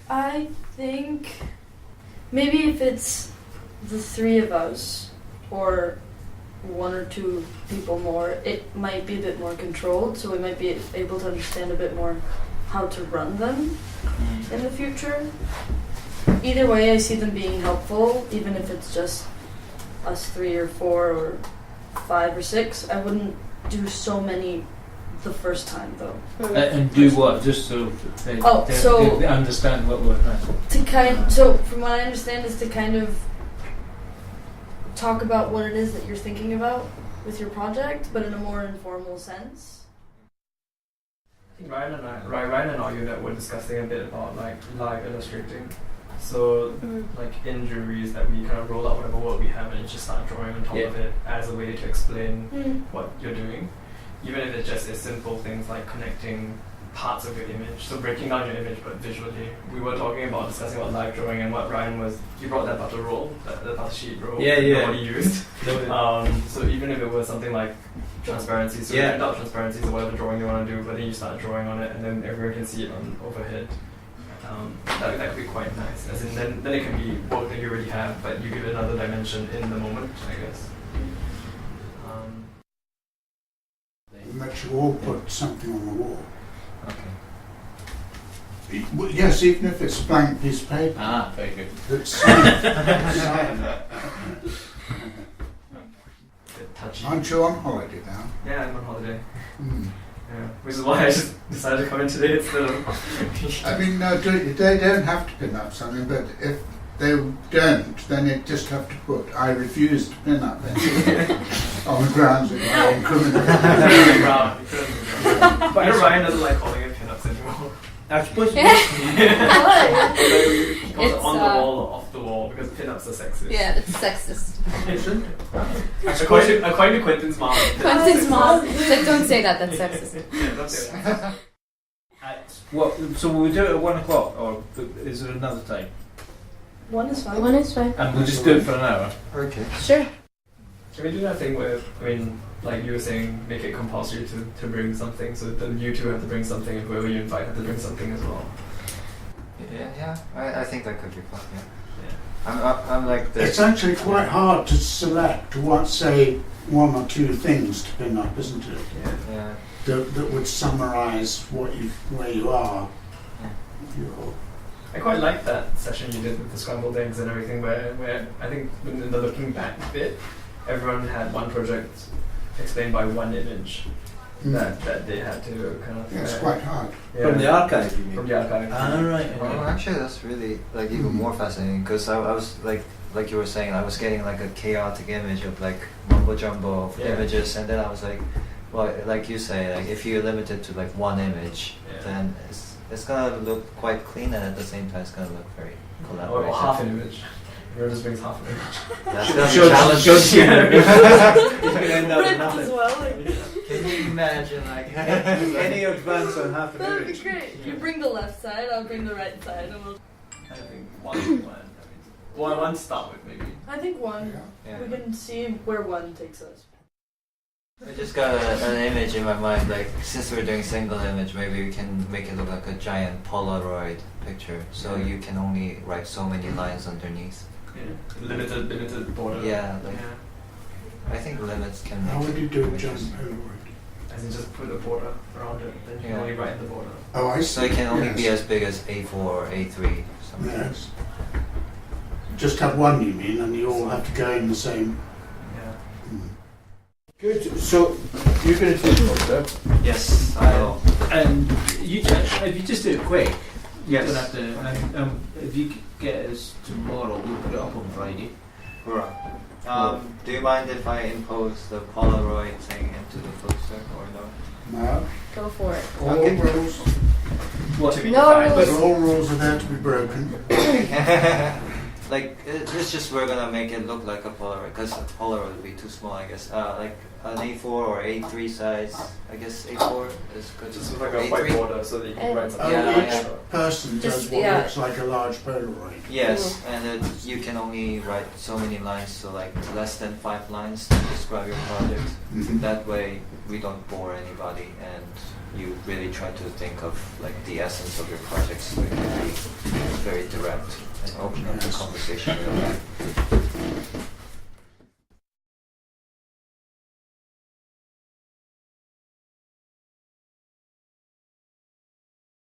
I think maybe if it's the three of us or one or two people more, it might be a bit more controlled, so we might be able to understand a bit more how to run them in the future. Either way, I see them being helpful, even if it's just us 3 or 4 or 5 or 6. I wouldn't do so many the first time though. And do what? Just so they understand what we're trying. So from what I understand is to kind of talk about what it is that you're thinking about with your project, but in a more informal sense. I think Ryan and our unit were discussing a bit about like live illustrating. So like injuries that we kind of roll out whatever work we have and just start drawing on top of it as a way to explain what you're doing. Even if it's just as simple things like connecting parts of your image, so breaking down your image but visually. We were discussing about live drawing, and what Ryan was, he brought that butter roll, the butter sheet roll that nobody used. So even if it was something like transparency, so you print out transparencies or whatever drawing you want to do, but then you start drawing on it and then everyone can see it on overhead. That could be quite nice. As in, then it can be work that you already have, but you give it another dimension in the moment, I guess. That you all put something on the wall. Okay. Yes, even if it's a blank piece of paper. Ah, very good. That's signed. Aren't you on holiday now? Yeah, I'm on holiday. Yeah, which is why I just decided to come in today instead of... I mean, no, they don't have to pin up something, but if they don't, then they just have to put, I refuse to pin up anything on the grounds of my own criminal. But Ryan doesn't like calling it pin-ups anymore. I suppose He calls it on the wall or off the wall because pin-ups are sexist. Yeah, it's sexist. Isn't it? According to Quentin's mom. Quentin's mom said, don't say that, that's sexist. Yeah, don't say that. So will we do it at 1 o'clock, or is there another time? 1 is fine. 1 is fine. And we'll just do it for an hour. Okay. Sure. Can we do that thing where, I mean, like you were saying, make it compulsory to bring something, so then you two have to bring something and whoever you invite have to bring something as well? Yeah, I think that could be fun, I'm like this. It's actually quite hard to select what, say, 1 or 2 things to pin up, isn't it? Yeah. That would summarise where you are. I quite liked that session you did with the scrambled eggs and everything, where I think in the looking back bit, everyone had one project explained by one image that they had to kind of... Yeah, it's quite hard. Yeah. From the archive, you mean? From the archive. Ah, right. Okay. Well, actually, that's really like even more fascinating because I was like you were saying, I was getting like a chaotic image of like mumbo jumbo of images, and then I was like, well, like you say, like if you're limited to like one image, then it's gonna look quite clean, and at the same time, it's gonna look very collaborative. Or half an image. Everyone just brings half an image. That's gonna be challenging. You can end up with nothing. As well, Can you imagine like any advance on half an that would be image? great. You bring the left side, I'll bring the right side, and we'll... I think one start with maybe. I think 1. Yeah. We can see where 1 takes us. I just got an image in my mind, like since we're doing single image, maybe we can make it look like a giant Polaroid picture, so you can only write so many lines underneath. Yeah. Limited border. Yeah, like I think limits can make How would you do a images. giant Polaroid? As in just put a border around it, then you can only write the border. Oh, I see. So it can only be as big as A4 or A3. Something. Yes. Just have one, you mean, and you all have to go in the same... Yeah. Good. So you're going to do the poster, Yes, I will. and if you just do it quick, you Yes. don't have to. If you get us tomorrow, we'll put it up on Friday. Right. Do you mind if I impose the Polaroid thing into the poster or no? No. Go for it. All Okay. rules. What? No But rules. all rules are there to be broken. Like it's just we're gonna make it look like a Polaroid because a Polaroid would be too small, I guess. Like an A4 or A3 size. I guess A4 is good. Just like a white border so that you can write something. Each person does Just- what yeah. looks like a large Polaroid. Yes, and you can only write so many lines, so like less than 5 lines to describe your project. That way we don't bore anybody, and you really try to think of like the essence of your project, so it can be very direct and open up the conversation. You know,